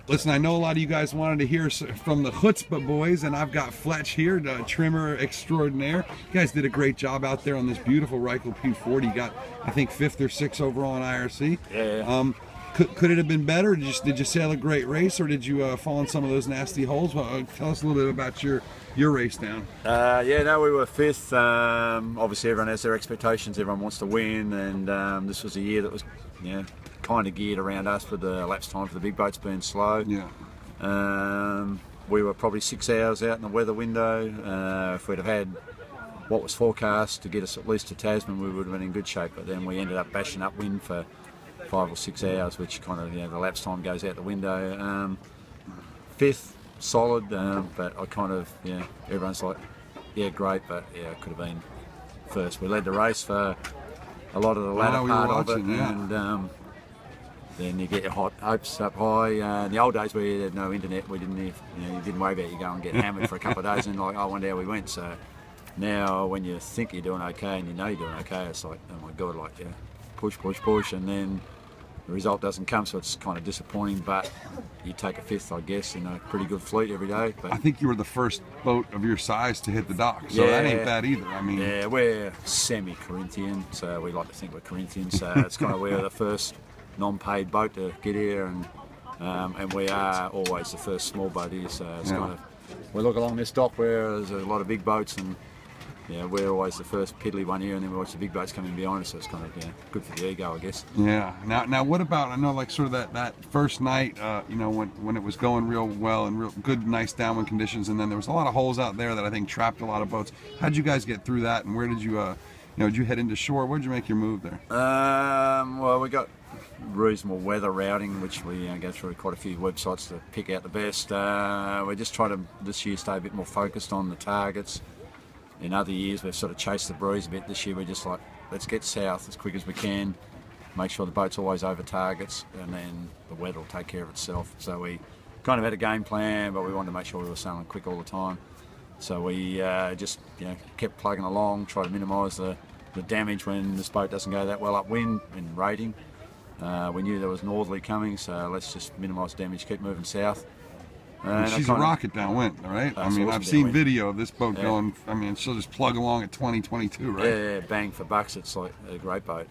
Listen, I know a lot of you guys wanted to hear from the Chutzpah boys, and I've got Fletch here, the trimmer extraordinaire. You guys did a great job out there on this beautiful Reichel P40. Got, I think, 5th or 6th overall in IRC. Yeah. Could it have been better? Did you sail a great race, or did you fall in some of those nasty holes? Well, tell us a little bit about your race down. Yeah, no, we were 5th. Obviously, everyone has their expectations. Everyone wants to win, and this was a year that was, kind of geared around us with the elapsed time for the big boats being slow. Yeah. We were probably 6 hours out in the weather window. If we'd have had what was forecast to get us at least to Tasman, we would have been in good shape. But then we ended up bashing up wind for 5 or 6 hours, which kind of, the elapsed time goes out the window. 5th, solid, but I kind of, everyone's like, yeah, great, but yeah, it could have been 1st. We led the race for a lot of the latter part of it, and then you get your hopes up high. In the old days where you had no internet, we didn't, you didn't worry about you going and get hammered for a couple of days, and like, I wonder how we went. So now, when you think you're doing okay and you know you're doing okay, it's like, oh my God, like, push, and then the result doesn't come, so it's kind of disappointing. But you take a 5th, I guess, in a pretty good fleet every day. But I think you were the first boat of your size to hit the dock, so that ain't bad either. I mean, yeah, we're semi-Corinthian, so we like to think we're Corinthian. So it's kind of, we're the first non-paid boat to get here, and we are always the first small boat here. So it's kind of, we look along this dock where there's a lot of big boats, and we're always the first piddly one here, and then we watch the big boats coming behind us, so it's kind of good for the ego, I guess. Yeah. Now what about, I know, like, sort of that first night, when it was going real well and real good, nice downwind conditions, and then there was a lot of holes out there that I think trapped a lot of boats. How'd you guys get through that, and where did you, did you head into shore? Where'd you make your move there? Well, we got reasonable weather routing, which we go through quite a few websites to pick out the best. We just try to this year stay a bit more focused on the targets. In other years we've sort of chased the breeze a bit. This year we're just like, let's get south as quick as we can, make sure the boat's always over targets, and then the weather will take care of itself. So we kind of had a game plan, but we wanted to make sure we were sailing quick all the time. So we just kept plugging along, try to minimise the damage when this boat doesn't go that well upwind in rating. We knew there was northerly coming, so let's just minimise damage, keep moving south. She's a rocket downwind, right? I mean, I've seen video of this boat going, I mean, she'll just plug along at 20, 22, right? Yeah, bang for bucks. It's like a great boat.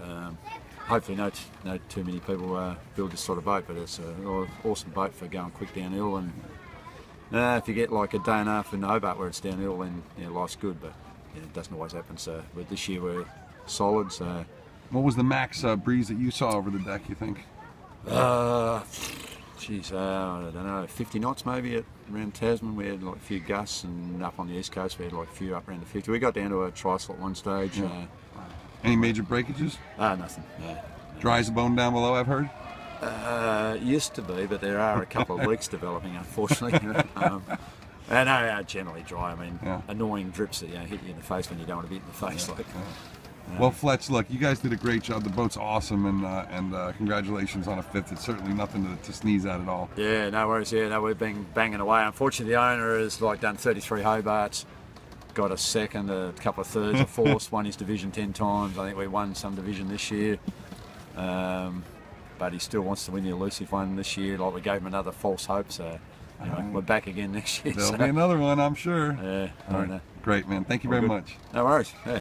Hopefully not too many people build this sort of boat, but it's an awesome boat for going quick downhill. And if you get like a day and a half in Hobart where it's downhill, then life's good, but it doesn't always happen. So, but this year we're solid. So, what was the max breeze that you saw over the deck, you think? Geez, I don't know, 50 knots maybe around Tasman. We had like a few gusts, and up on the east coast we had like a few up around the 50. We got down to a tri-slot one stage. Any major breakages? Nothing. No. Dry as a bone down below, I've heard? Used to be, but there are a couple of leaks developing, unfortunately. And they are generally dry. I mean, annoying drips that hit you in the face when you don't want to be hit in the face. Well, Fletch, look, you guys did a great job. The boat's awesome, and congratulations on a 5th. It's certainly nothing to sneeze at all. Yeah, no worries. Yeah, no, we've been banging away. Unfortunately, the owner has done 33 Hobarts, got a 2nd, a couple of 3rds, a 4th, won his division 10 times. I think we won some division this year, but he still wants to win the elusive one this year. Like, we gave him another false hope, so we're back again next year. There'll be another one, I'm sure. Yeah, all right. Great, man. Thank you very much. No worries. Yeah.